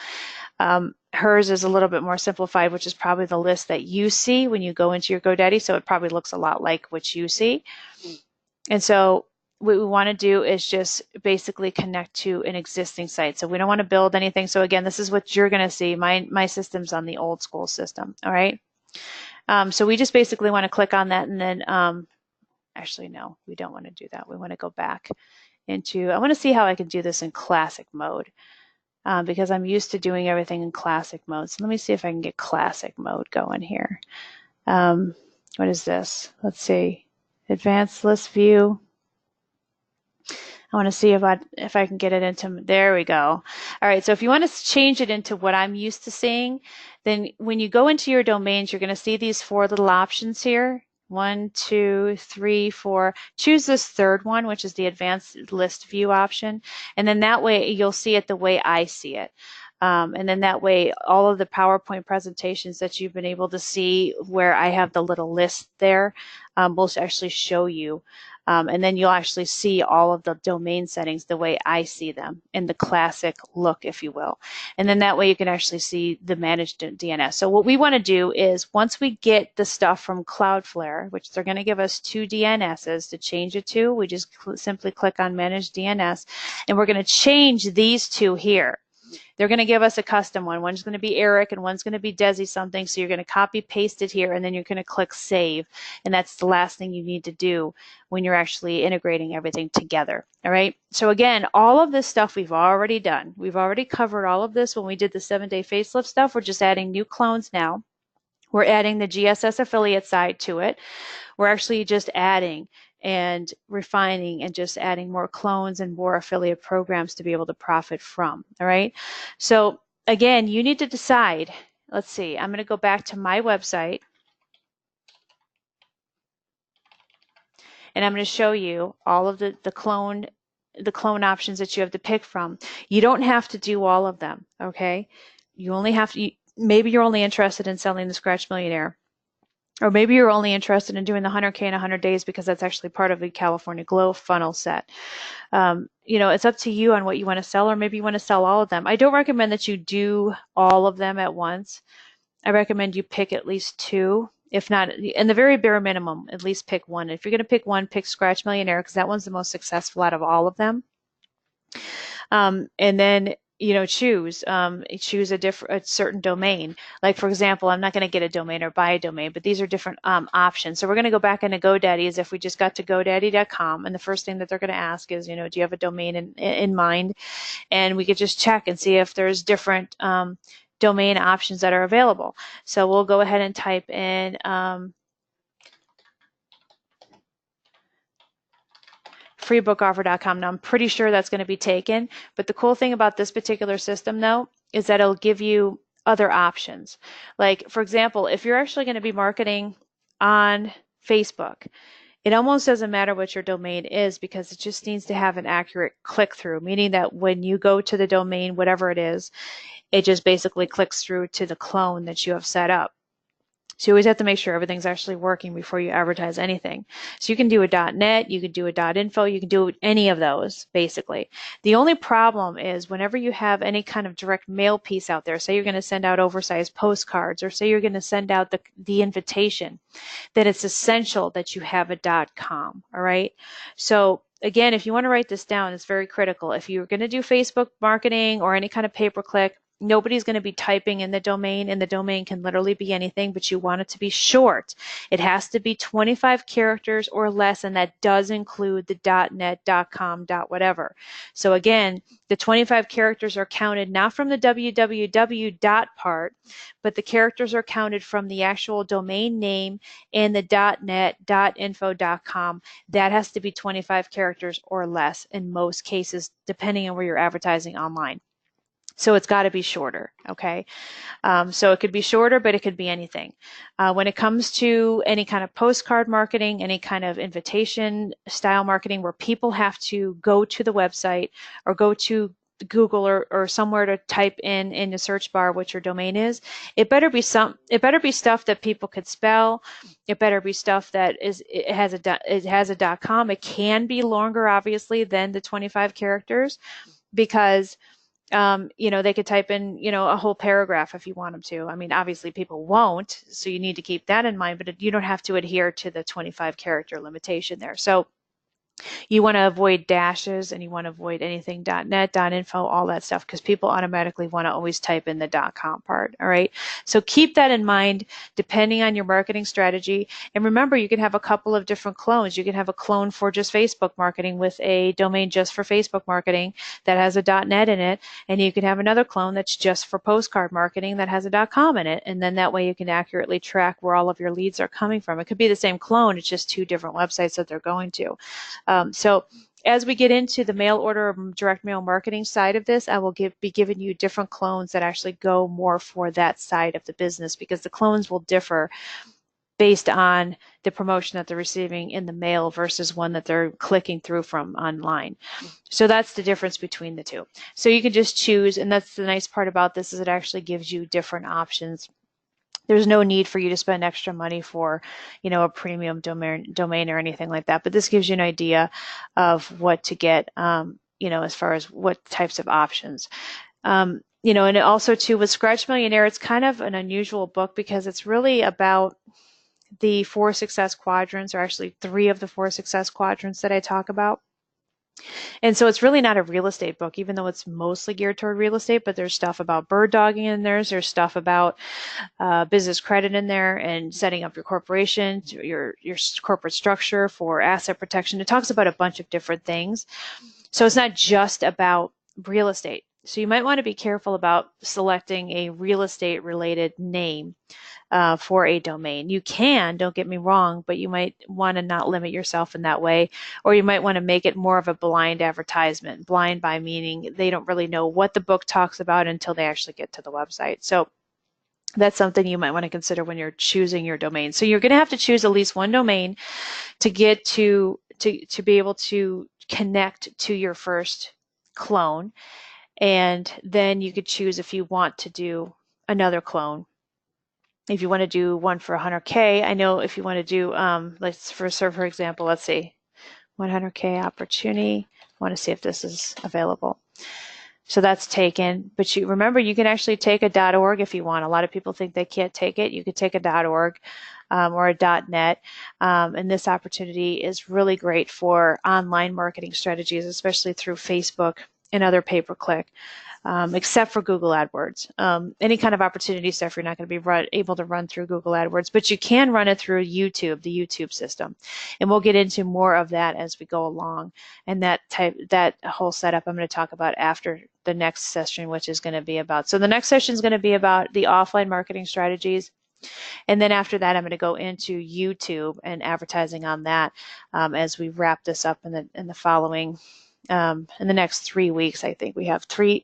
[SPEAKER 2] Hers is a little bit more simplified, which is probably the list that you see when you go into your GoDaddy. So it probably looks a lot like what you see. And so what we want to do is just basically connect to an existing site. So we don't want to build anything. So again, this is what you're going to see. My system's on the old school system. All right. So we just basically want to click on that, and then actually, no, we don't want to do that. We want to go back into, I want to see how I can do this in classic mode, because I'm used to doing everything in classic mode. So let me see if I can get classic mode going here. What is this? Let's see. Advanced list view. I want to see if I can get it into, there we go. All right, so if you want to change it into what I'm used to seeing, then when you go into your domains, you're going to see these 4 little options here. 1, 2, 3, 4. Choose this third one, which is the advanced list view option. And then that way you'll see it the way I see it. And then that way, all of the PowerPoint presentations that you've been able to see where I have the little list there will actually show you. And then you'll actually see all of the domain settings the way I see them in the classic look, if you will. And then that way you can actually see the managed DNS. So what we want to do is, once we get the stuff from Cloudflare, which they're going to give us 2 DNSs to change it to, we just simply click on Manage DNS, and we're going to change these 2 here. They're going to give us a custom one. One's going to be Eric and one's going to be Desi something. So you're going to copy paste it here, and then you're going to click save. And that's the last thing you need to do when you're actually integrating everything together. All right. So again, all of this stuff we've already done. We've already covered all of this when we did the 7-day facelift stuff. We're just adding new clones now. We're adding the GSS affiliate side to it. We're actually just adding and refining and just adding more clones and more affiliate programs to be able to profit from. All right. So again, you need to decide. Let's see. I'm going to go back to my website, and I'm going to show you all of the clone options that you have to pick from. You don't have to do all of them. Okay. You only have to. Maybe you're only interested in selling the Scratch Millionaire. Or maybe you're only interested in doing the 100K in 100 days because that's actually part of the California Glow funnel set. It's up to you on what you want to sell, or maybe you want to sell all of them. I don't recommend that you do all of them at once. I recommend you pick at least 2. If not, in the very bare minimum, at least pick 1. If you're going to pick 1, pick Scratch Millionaire, because that one's the most successful out of all of them. And then choose a certain domain. Like, for example, I'm not going to get a domain or buy a domain, but these are different options. So we're going to go back into GoDaddy as if we just got to GoDaddy.com, and the first thing that they're going to ask is, do you have a domain in mind? And we could just check and see if there's different domain options that are available. So we'll go ahead and type in freebookoffer.com. Now, I'm pretty sure that's going to be taken, but the cool thing about this particular system, though, is that it'll give you other options. Like, for example, if you're actually going to be marketing on Facebook, it almost doesn't matter what your domain is because it just needs to have an accurate click-through, meaning that when you go to the domain, whatever it is, it just basically clicks through to the clone that you have set up. So you always have to make sure everything's actually working before you advertise anything. So you can do a .net, you can do a .info, you can do any of those, basically. The only problem is whenever you have any kind of direct mail piece out there, say you're going to send out oversized postcards, or say you're going to send out the invitation, then it's essential that you have a .com, all right? So again, if you want to write this down, it's very critical. If you're going to do Facebook marketing or any kind of pay-per-click, nobody's going to be typing in the domain, and the domain can literally be anything, but you want it to be short. It has to be 25 characters or less, and that does include the .net, .com, .whatever. So again, the 25 characters are counted not from the www part, but the characters are counted from the actual domain name and the .net, .info, .com. That has to be 25 characters or less in most cases, depending on where you're advertising online. So it's got to be shorter, okay? So it could be shorter, but it could be anything. When it comes to any kind of postcard marketing, any kind of invitation style marketing where people have to go to the website or go to Google or somewhere to type in the search bar what your domain is, it better be stuff that people could spell. It better be stuff that it has a .com. It can be longer, obviously, than the 25 characters because they could type in, a whole paragraph if you want them to. I mean, obviously people won't, so you need to keep that in mind, but you don't have to adhere to the 25 character limitation there. So you want to avoid dashes and you want to avoid anything .net, .info, all that stuff, because people automatically want to always type in the .com part, all right? So keep that in mind depending on your marketing strategy. And remember, you can have a couple of different clones. You can have a clone for just Facebook marketing with a domain just for Facebook marketing that has a .net in it, and you can have another clone that's just for postcard marketing that has a .com in it, and then that way you can accurately track where all of your leads are coming from. It could be the same clone, it's just two different websites that they're going to. So as we get into the mail order or direct mail marketing side of this, I will be giving you different clones that actually go more for that side of the business, because the clones will differ based on the promotion that they're receiving in the mail versus one that they're clicking through from online. So that's the difference between the two. So you can just choose, and that's the nice part about this, is it actually gives you different options. There's no need for you to spend extra money for, a premium domain or anything like that. But this gives you an idea of what to get, as far as what types of options. And also too, with Scratch Millionaire, it's kind of an unusual book because it's really about the 4 success quadrants, or actually 3 of the 4 success quadrants that I talk about. And so it's really not a real estate book, even though it's mostly geared toward real estate, but there's stuff about bird dogging in there. There's stuff about business credit in there and setting up your corporation, your corporate structure for asset protection. It talks about a bunch of different things. So it's not just about real estate. So you might want to be careful about selecting a real estate related name for a domain. You can, don't get me wrong, but you might want to not limit yourself in that way, or you might want to make it more of a blind advertisement. Blind by meaning they don't really know what the book talks about until they actually get to the website. So that's something you might want to consider when you're choosing your domain. So you're going to have to choose at least one domain to get to be able to connect to your first clone. And then you could choose if you want to do another clone. If you want to do one for 100K, I know if you want to do, for example, let's see, 100K opportunity. I want to see if this is available. So that's taken, but you remember you can actually take a .org if you want. A lot of people think they can't take it. You could take a .org or a .net, and this opportunity is really great for online marketing strategies, especially through Facebook and other pay-per-click. Except for Google AdWords. Any kind of opportunity stuff, you're not going to be able to run through Google AdWords, but you can run it through YouTube, the YouTube system. And we'll get into more of that as we go along. And that whole setup I'm going to talk about after the next session, which is going to be about, so the next session is going to be about the offline marketing strategies. And then after that, I'm going to go into YouTube and advertising on that as we wrap this up in the following in the next 3 weeks. I think we have 2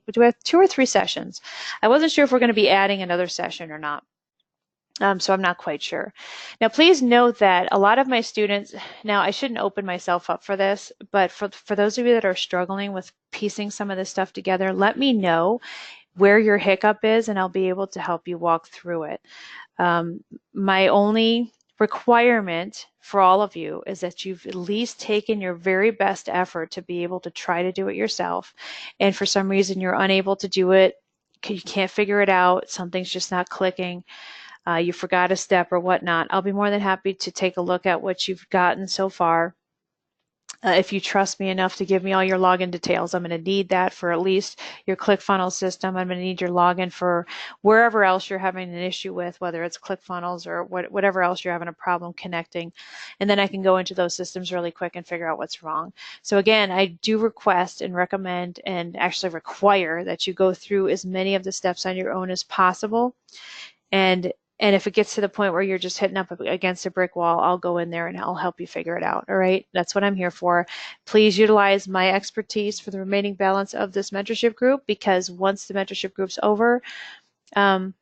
[SPEAKER 2] or 3 sessions. I wasn't sure if we're going to be adding another session or not. So I'm not quite sure. Now, please note that a lot of my students, now I shouldn't open myself up for this, but for those of you that are struggling with piecing some of this stuff together, let me know where your hiccup is and I'll be able to help you walk through it. My only requirement for all of you is that you've at least taken your very best effort to be able to try to do it yourself. And for some reason you're unable to do it, you can't figure it out, something's just not clicking, you forgot a step or whatnot, I'll be more than happy to take a look at what you've gotten so far. If you trust me enough to give me all your login details, I'm going to need that for at least your ClickFunnels system. I'm going to need your login for wherever else you're having an issue with, whether it's ClickFunnels or whatever else you're having a problem connecting. And then I can go into those systems really quick and figure out what's wrong. So again, I do request and recommend and actually require that you go through as many of the steps on your own as possible. And if it gets to the point where you're just hitting up against a brick wall, I'll go in there and I'll help you figure it out. All right. That's what I'm here for. Please utilize my expertise for the remaining balance of this mentorship group, because once the mentorship group's over, I'm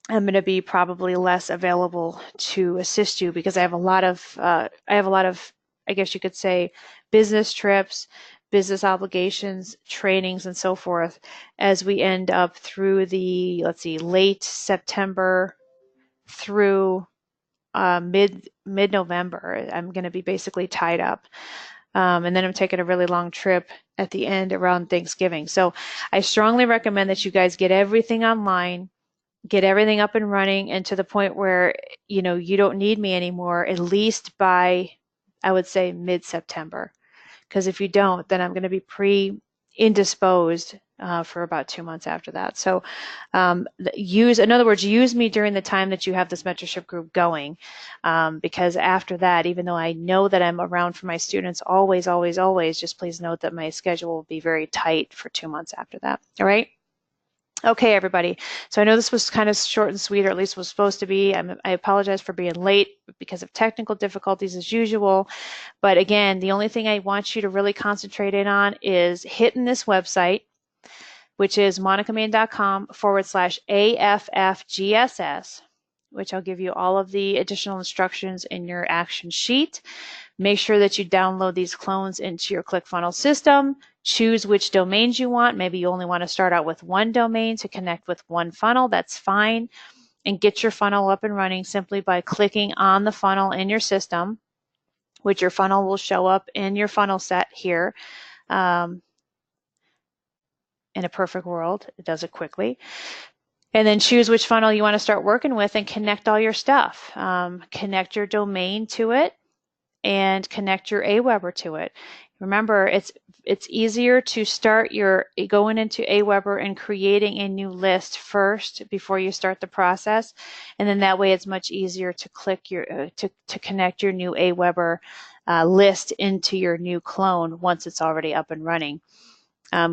[SPEAKER 2] going to be probably less available to assist you, because I have a lot of, I guess you could say, business trips, business obligations, trainings, and so forth as we end up through the, let's see, late September through mid-November. I'm going to be basically tied up. And then I'm taking a really long trip at the end around Thanksgiving. So I strongly recommend that you guys get everything online, get everything up and running, and to the point where, you know, you don't need me anymore, at least by, I would say, mid-September. Because if you don't, then I'm going to be indisposed for about 2 months after that. So in other words, use me during the time that you have this mentorship group going, because after that, even though I know that I'm around for my students always, always, always, just please note that my schedule will be very tight for 2 months after that. All right. Okay, everybody. So I know this was kind of short and sweet, or at least was supposed to be. I apologize for being late because of technical difficulties as usual. But again, the only thing I want you to really concentrate in on is hitting this website, which is monicamain.com/AFFGSS, which I'll give you all of the additional instructions in your action sheet. Make sure that you download these clones into your ClickFunnels system. Choose which domains you want. Maybe you only want to start out with one domain to connect with one funnel. That's fine. And get your funnel up and running simply by clicking on the funnel in your system, which your funnel will show up in your funnel set here. In a perfect world, it does it quickly. And then choose which funnel you want to start working with and connect all your stuff. Connect your domain to it and connect your Aweber to it. Remember, it's easier to start going into Aweber and creating a new list first before you start the process, and then that way it's much easier to click to connect your new Aweber list into your new clone once it's already up and running.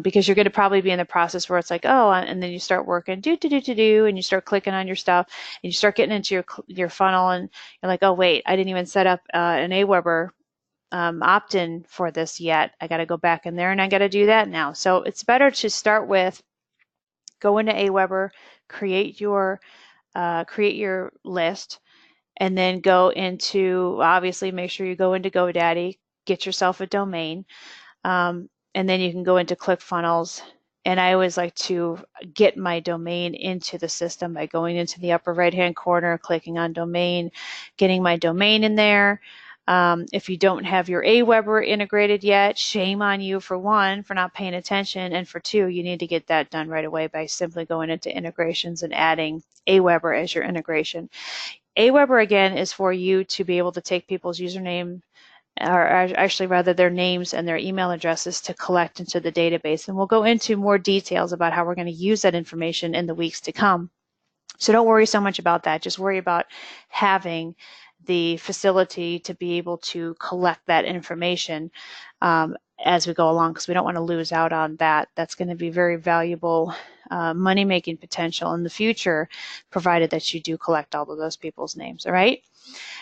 [SPEAKER 2] Because you're going to probably be in the process where it's like, oh, and then you start working, and you start clicking on your stuff, and you start getting into your funnel, and you're like, oh, wait, I didn't even set up an Aweber opt-in for this yet. I got to go back in there, and I got to do that now. So it's better to start with, go into Aweber, create your list, and then go into, obviously, make sure you go into GoDaddy, get yourself a domain. And then you can go into ClickFunnels, and I always like to get my domain into the system by going into the upper right-hand corner, clicking on domain, getting my domain in there. If you don't have your Aweber integrated yet, shame on you, for one, for not paying attention, and for two, you need to get that done right away by simply going into integrations and adding Aweber as your integration. Aweber, again, is for you to be able to take people's username, or actually rather their names and their email addresses, to collect into the database. And we'll go into more details about how we're going to use that information in the weeks to come. So don't worry so much about that. Just worry about having the facility to be able to collect that information as we go along, because we don't want to lose out on that. That's going to be very valuable money-making potential in the future, provided that you do collect all of those people's names. All right.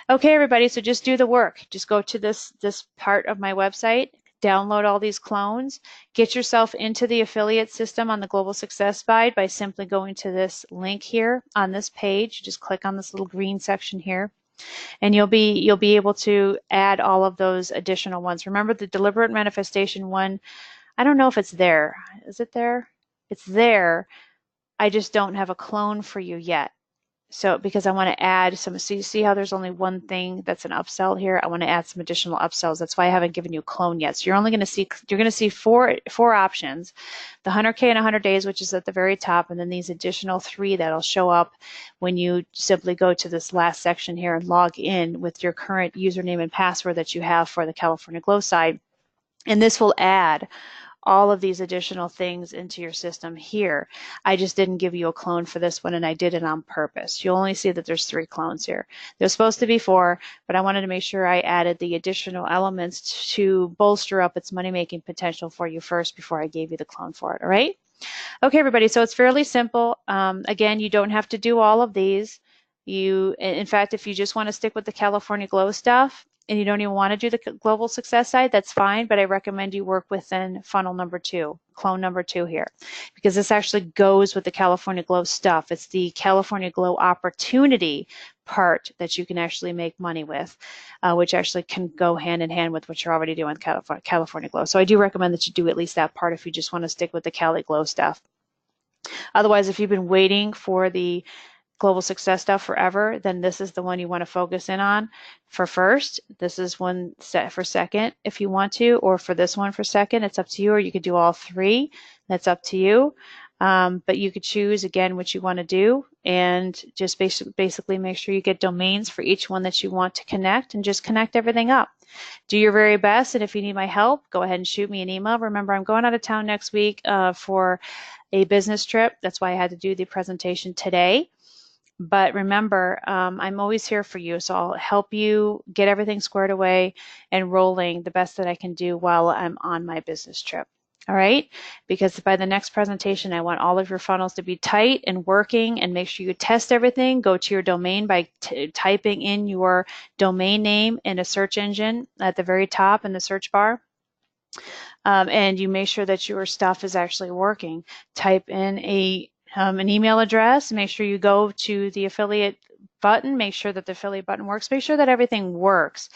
[SPEAKER 2] Okay, everybody. So just do the work. Just go to this part of my website, download all these clones, get yourself into the affiliate system on the Global Success Guide by simply going to this link here on this page. Just click on this little green section here, and you'll be able to add all of those additional ones. Remember the deliberate manifestation one, I don't know if it's there. Is it there? It's there. I just don't have a clone for you yet. So because I want to add some, so you see how there's only one thing that's an upsell here. I want to add some additional upsells. That's why I haven't given you a clone yet. So you're only going to see four options: the 100K in 100 days, which is at the very top, and then these additional 3 that'll show up when you simply go to this last section here and log in with your current username and password that you have for the California Glow site. And this will add all of these additional things into your system here. I just didn't give you a clone for this one, and I did it on purpose. You'll only see that there's 3 clones here. There's supposed to be 4, but I wanted to make sure I added the additional elements to bolster up its money-making potential for you first before I gave you the clone for it. All right? Okay, everybody, so it's fairly simple. Again, you don't have to do all of these. In fact, if you just want to stick with the California Glow stuff, and you don't even want to do the global success side, that's fine, but I recommend you work within funnel number 2, clone number 2 here, because this actually goes with the California Glow stuff. It's the California Glow opportunity part that you can actually make money with, which actually can go hand in hand with what you're already doing with California Glow. So I do recommend that you do at least that part if you just want to stick with the Cali Glow stuff. Otherwise, if you've been waiting for the global success stuff forever, then this is the one you want to focus in on for first. This is one set for second if you want to, or for this one for second. It's up to you, or you could do all 3. That's up to you. But you could choose, again, what you want to do, and just basically make sure you get domains for each one that you want to connect, and just connect everything up. Do your very best, and if you need my help, go ahead and shoot me an email. Remember, I'm going out of town next week for a business trip. That's why I had to do the presentation today. But remember, I'm always here for you, so I'll help you get everything squared away and rolling the best that I can do while I'm on my business trip. All right? Because by the next presentation, I want all of your funnels to be tight and working, and make sure you test everything. Go to your domain by typing in your domain name in a search engine at the very top in the search bar. And you make sure that your stuff is actually working. Type in an email address. Make sure you go to the affiliate button. Make sure that the affiliate button works. Make sure that everything works,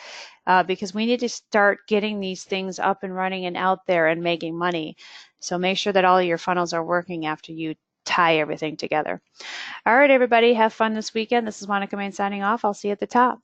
[SPEAKER 2] because we need to start getting these things up and running and out there and making money. So make sure that all of your funnels are working after you tie everything together. All right, everybody, have fun this weekend. This is Monica Main signing off. I'll see you at the top.